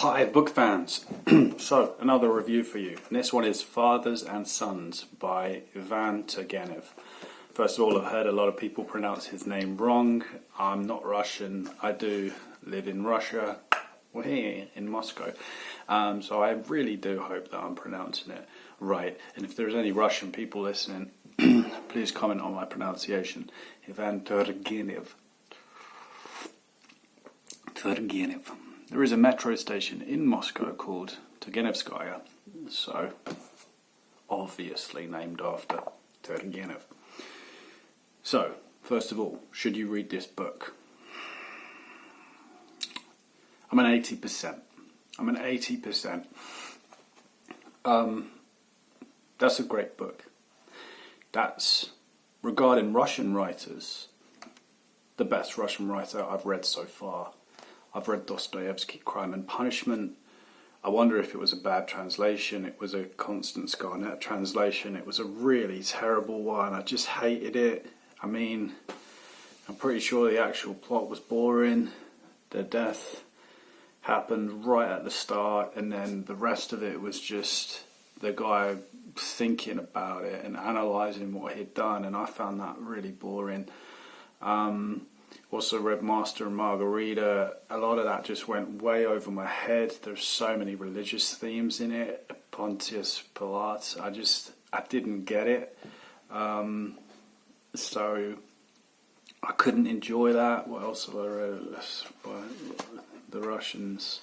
Hi, book fans. So, another review for you. And this one is Fathers and Sons by Ivan Turgenev. First of all, I've heard a lot of people pronounce his name wrong. I'm not Russian. I do live in Russia, well, here in Moscow. So I really do hope that I'm pronouncing it right. And if there's any Russian people listening, please comment on my pronunciation. Ivan Turgenev. Turgenev. There is a metro station in Moscow called Turgenevskaya, so obviously named after Turgenev. So, first of all, should you read this book? I'm an 80%. That's a great book. That's, regarding Russian writers, the best Russian writer I've read so far. I've read Dostoevsky, Crime and Punishment. I wonder if it was a bad translation. It was a Constance Garnett translation. It was a really terrible one. I just hated it. I mean, I'm pretty sure the actual plot was boring. The death happened right at the start, and then the rest of it was just the guy thinking about it and analysing what he'd done, and I found that really boring. Also read Master and Margarita. A lot of that just went way over my head. There's so many religious themes in it. Pontius Pilate. I didn't get it. So I couldn't enjoy that. What else have I read? The Russians.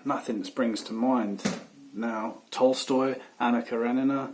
Nothing springs to mind now. Tolstoy, Anna Karenina.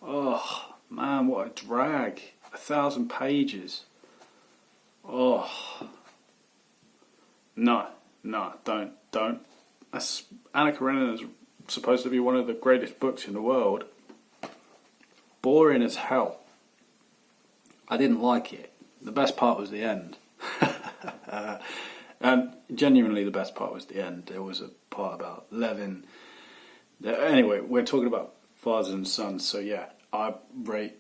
Oh man, what a drag. 1,000 pages. Oh. No, don't. Anna Karenina is supposed to be one of the greatest books in the world. Boring as hell. I didn't like it. The best part was the end. And genuinely the best part was the end. There was a part about Levin. Anyway, we're talking about Fathers and Sons, so yeah, I rate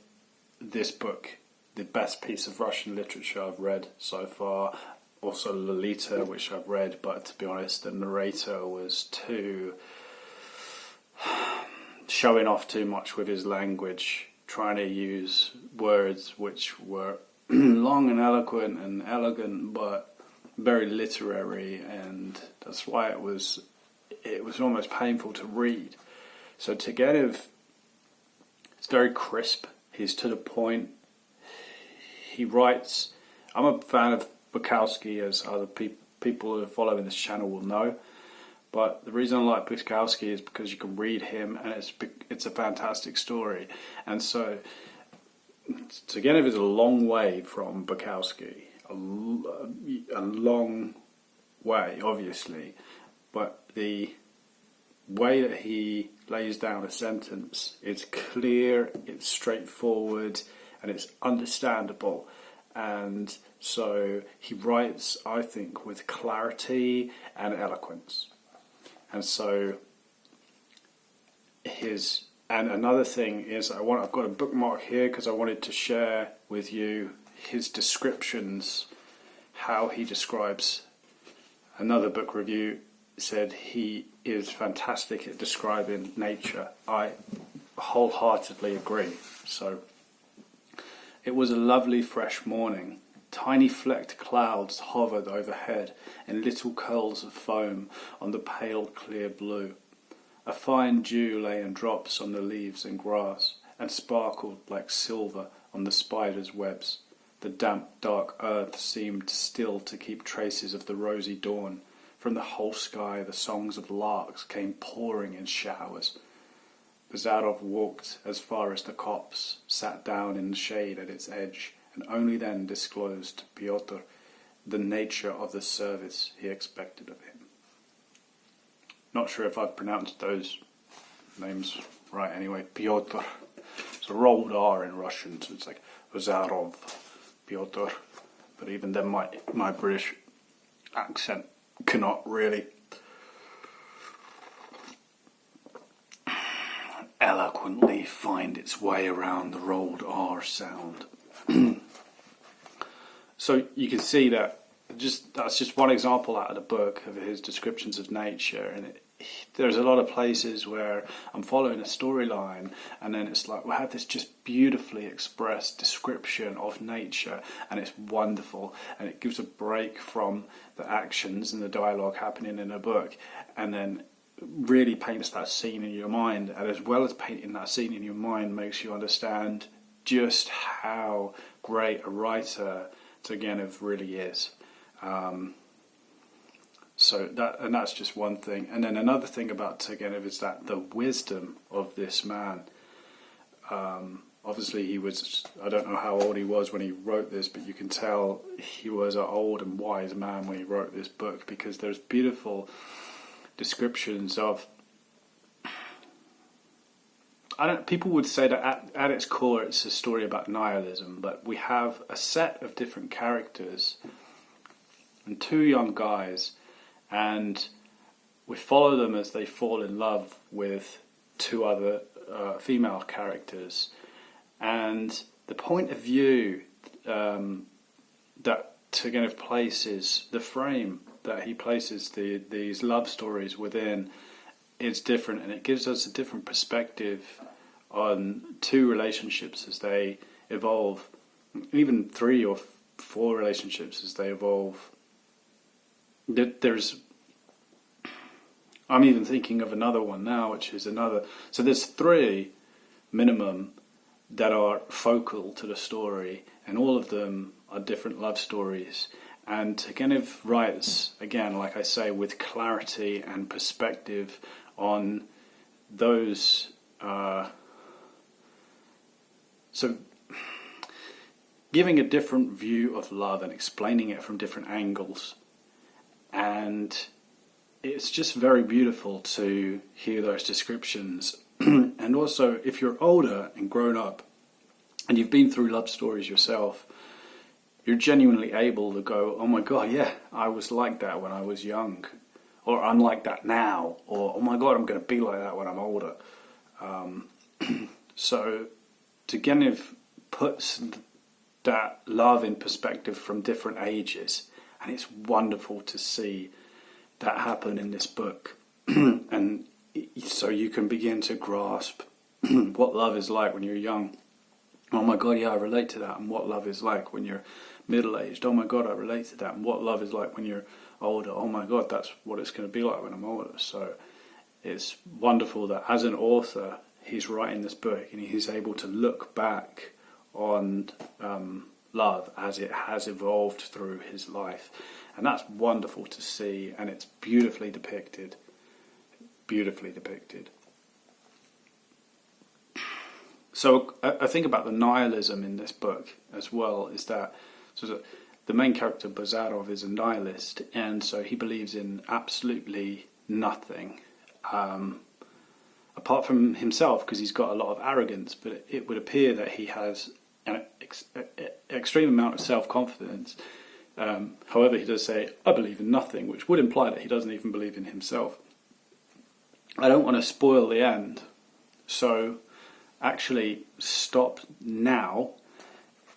this book the best piece of Russian literature I've read so far. Also Lolita, which I've read, but to be honest, the narrator was showing off too much with his language, trying to use words which were long and eloquent and elegant, but very literary, and that's why it was almost painful to read. So Turgenev is very crisp. He's to the point. He writes. I'm a fan of Bukowski, as other people who are following this channel will know. But the reason I like Bukowski is because you can read him, and it's a fantastic story. And so Turgenev is a long way from Bukowski, a long way, obviously. But the way that he lays down a sentence, it's clear, it's straightforward, and it's understandable. And so he writes, I think, with clarity and eloquence. And so and another thing is I've got a bookmark here because I wanted to share with you his descriptions, how he describes. Another book review said he is fantastic at describing nature. I wholeheartedly agree. So it was a lovely fresh morning. Tiny flecked clouds hovered overhead in little curls of foam on the pale clear blue. A fine dew lay in drops on the leaves and grass and sparkled like silver on the spiders' webs. The damp, dark earth seemed still to keep traces of the rosy dawn. From the whole sky the songs of larks came pouring in showers. Bazarov walked as far as the copse, sat down in the shade at its edge, and only then disclosed to Pyotr the nature of the service he expected of him. Not sure if I've pronounced those names right anyway. Pyotr. It's a rolled R in Russian, so it's like Bazarov, Pyotr. But even then my British accent cannot really eloquently find its way around the rolled R sound. So you can see that that's just one example out of the book of his descriptions of nature, and there's a lot of places where I'm following a storyline, and then it's like we have this just beautifully expressed description of nature, and it's wonderful, and it gives a break from the actions and the dialogue happening in a book, and then really paints that scene in your mind, and as well as painting that scene in your mind, makes you understand just how great a writer Turgenev really is. So that's just one thing. And then another thing about Turgenev is that the wisdom of this man. Obviously he was, I don't know how old he was when he wrote this, but you can tell he was an old and wise man when he wrote this book, because there's beautiful descriptions of, people would say that at its core it's a story about nihilism, but we have a set of different characters and two young guys, and we follow them as they fall in love with two other female characters, and the point of view that Turgenev places, the frame that he places these love stories within, is different, and it gives us a different perspective on two relationships as they evolve, even 3 or 4 relationships as they evolve. I'm even thinking of another one now, which is another. So there's 3 minimum that are focal to the story, and all of them are different love stories. And Turgenev writes, again, like I say, with clarity and perspective on those. So giving a different view of love and explaining it from different angles. And it's just very beautiful to hear those descriptions. And also, if you're older and grown up and you've been through love stories yourself, you're genuinely able to go, oh my God, yeah, I was like that when I was young, or I'm like that now, or oh my God, I'm going to be like that when I'm older. So Turgenev puts that love in perspective from different ages, and it's wonderful to see that happen in this book. And so you can begin to grasp what love is like when you're young. Oh my God, yeah, I relate to that. And what love is like when you're middle-aged. Oh my God, I relate to that. And what love is like when you're older. Oh my God, that's what it's going to be like when I'm older. So it's wonderful that as an author, he's writing this book and he's able to look back on love as it has evolved through his life. And that's wonderful to see, and it's beautifully depicted. Beautifully depicted. So I think about the nihilism in this book as well, is that the main character, Bazarov, is a nihilist, and so he believes in absolutely nothing apart from himself, because he's got a lot of arrogance, but it would appear that he has an extreme amount of self-confidence. However, he does say, I believe in nothing, which would imply that he doesn't even believe in himself. I don't want to spoil the end, so actually stop now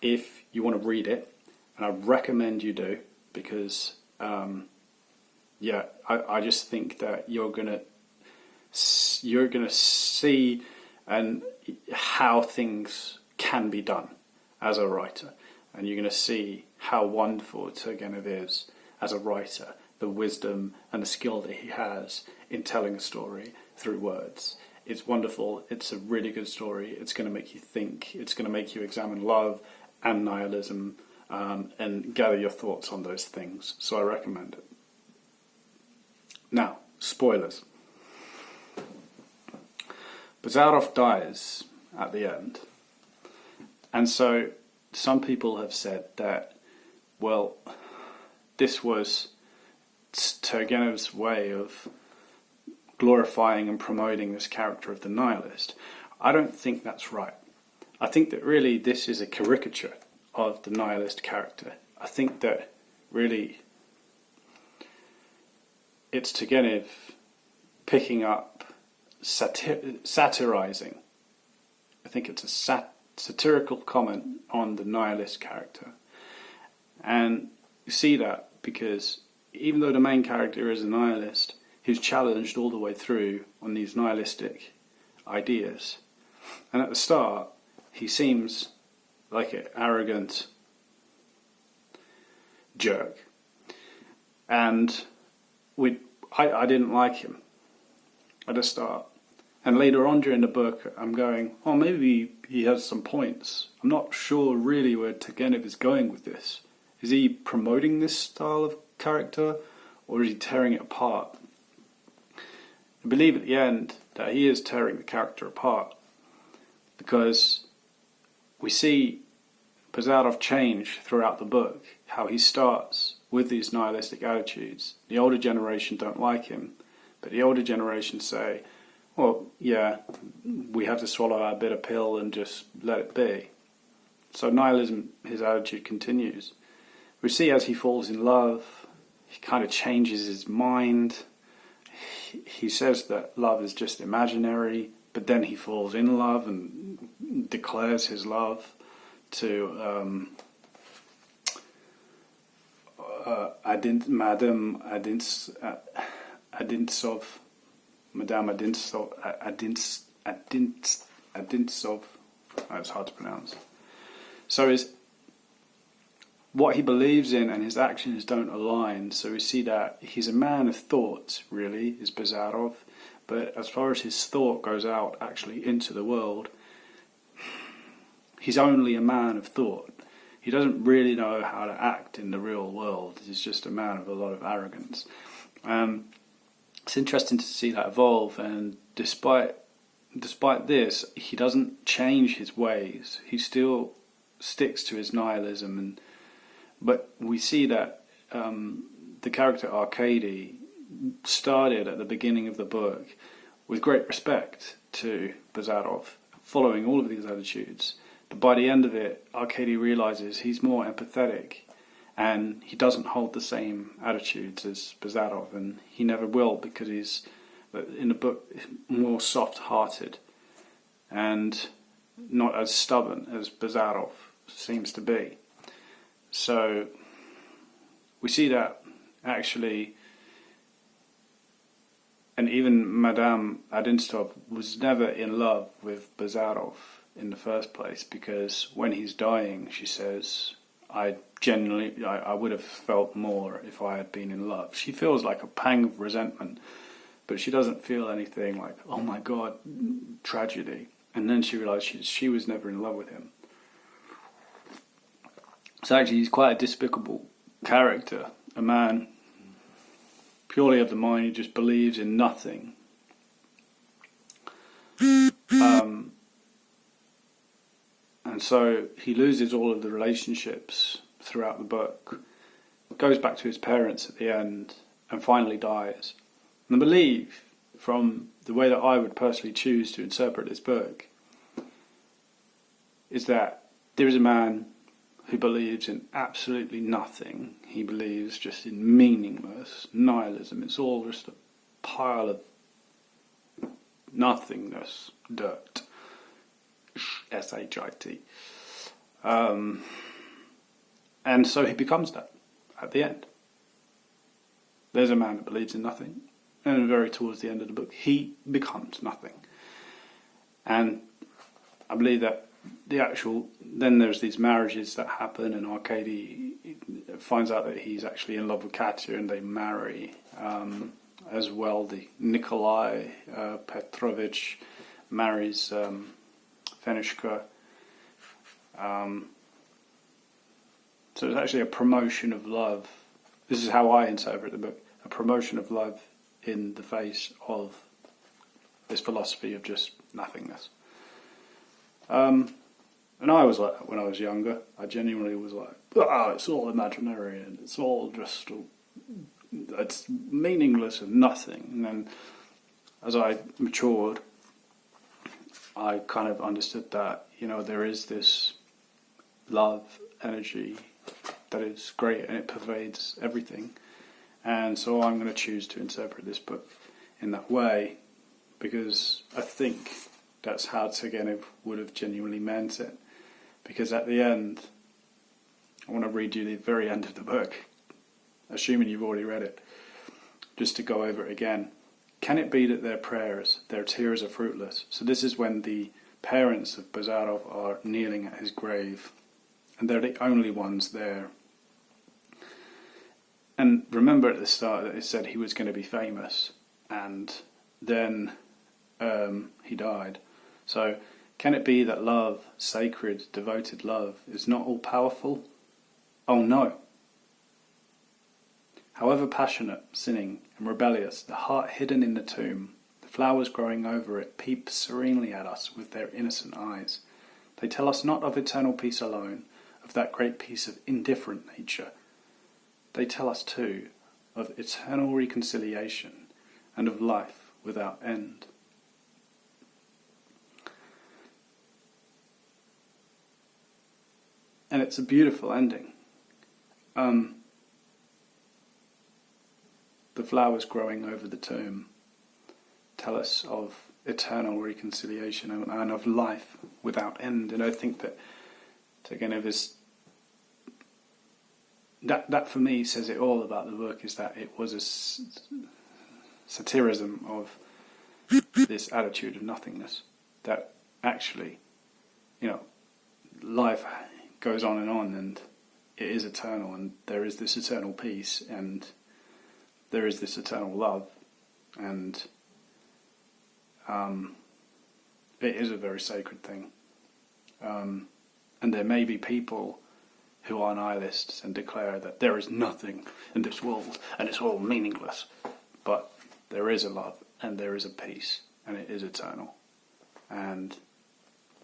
if you want to read it, and I recommend you do, because I just think that you're gonna see and how things can be done as a writer, and you're going to see how wonderful Turgenev is as a writer, the wisdom and the skill that he has in telling a story through words. It's wonderful. It's a really good story. It's going to make you think. It's going to make you examine love and nihilism and gather your thoughts on those things. So I recommend it. Now, spoilers. Bazarov dies at the end. And so some people have said that, well, this was Turgenev's way of glorifying and promoting this character of the nihilist. I don't think that's right. I think that really this is a caricature of the nihilist character. I think that really it's Turgenev picking up, satirizing. I think it's a satirical comment on the nihilist character. And you see that because even though the main character is a nihilist, he's challenged all the way through on these nihilistic ideas. And at the start, he seems like an arrogant jerk. And I didn't like him at the start. And later on during the book, I'm going, oh, maybe he has some points. I'm not sure really where Turgenev is going with this. Is he promoting this style of character, or is he tearing it apart? I believe at the end that he is tearing the character apart, because we see Bazarov change throughout the book, how he starts with these nihilistic attitudes. The older generation don't like him, but the older generation say, well, yeah, we have to swallow our bitter pill and just let it be. So nihilism, his attitude continues. We see as he falls in love, he kind of changes his mind. He says that love is just imaginary, but then he falls in love and declares his love to Madame Adintsov. That's hard to pronounce. So is what he believes in and his actions don't align. So we see that he's a man of thought, really, is Bazarov. But as far as his thought goes out actually into the world, he's only a man of thought. He doesn't really know how to act in the real world. He's just a man of a lot of arrogance. It's interesting to see that evolve, and despite this, he doesn't change his ways. He still sticks to his nihilism, but we see that the character Arkady started at the beginning of the book with great respect to Bazarov, following all of these attitudes. But by the end of it, Arkady realizes he's more empathetic, and he doesn't hold the same attitudes as Bazarov, and he never will, because he's, in the book, more soft-hearted and not as stubborn as Bazarov seems to be. So we see that actually, and even Madame Adintsov was never in love with Bazarov in the first place, because when he's dying, she says, I would have felt more if I had been in love. She feels like a pang of resentment, but she doesn't feel anything like, oh my God, tragedy. And then she realized she was never in love with him. So actually he's quite a despicable character, a man purely of the mind who just believes in nothing. And so he loses all of the relationships throughout the book, goes back to his parents at the end, and finally dies. And I believe, from the way that I would personally choose to interpret this book, is that there is a man who believes in absolutely nothing. He believes just in meaningless nihilism. It's all just a pile of nothingness, dirt. S-H-I-T. And so he becomes that at the end. There's a man that believes in nothing, and very towards the end of the book, he becomes nothing. And I believe that then there's these marriages that happen, and Arkady finds out that he's actually in love with Katya, and they marry. As well, the Nikolai Petrovich marries Fenishka. So it's actually a promotion of love. This is how I interpret the book. A promotion of love in the face of this philosophy of just nothingness. And I was like, when I was younger, I genuinely was like, oh, it's all imaginary and it's all just, it's meaningless and nothing. And then as I matured, I kind of understood that, there is this love energy that is great and it pervades everything. And so I'm going to choose to interpret this book in that way, because I think that's how Turgenev would have genuinely meant it. Because at the end, I want to read you the very end of the book. assuming you've already read it, just to go over it again. Can it be that their prayers, their tears are fruitless? So this is when the parents of Bazarov are kneeling at his grave, and they're the only ones there. And remember at the start that it said he was going to be famous, and then he died. So can it be that love, sacred, devoted love, is not all powerful? Oh no. However passionate, sinning, and rebellious, the heart hidden in the tomb, the flowers growing over it, peep serenely at us with their innocent eyes. They tell us not of eternal peace alone, of that great peace of indifferent nature. They tell us too of eternal reconciliation and of life without end. And it's a beautiful ending. The flowers growing over the tomb tell us of eternal reconciliation and of life without end. And I think that Turgenev is that for me says it all about the book, is that it was a satirism of this attitude of nothingness. That actually, life goes on, and it is eternal, and there is this eternal peace, and there is this eternal love, and it is a very sacred thing. And there may be people who are nihilists and declare that there is nothing in this world and it's all meaningless. But there is a love and there is a peace, and it is eternal. And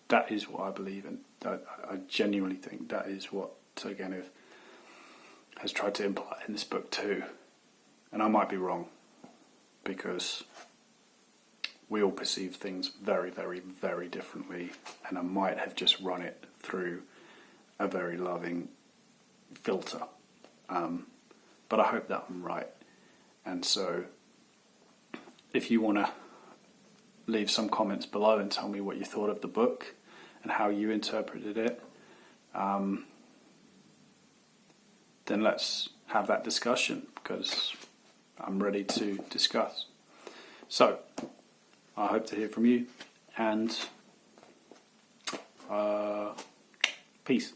that is what I believe in. I genuinely think that is what Turgenev has tried to imply in this book too. And I might be wrong, because we all perceive things very, very, very differently, and I might have just run it through a very loving filter. But I hope that I'm right. And so, if you want to leave some comments below and tell me what you thought of the book and how you interpreted it, then let's have that discussion, because I'm ready to discuss. So, I hope to hear from you, and peace.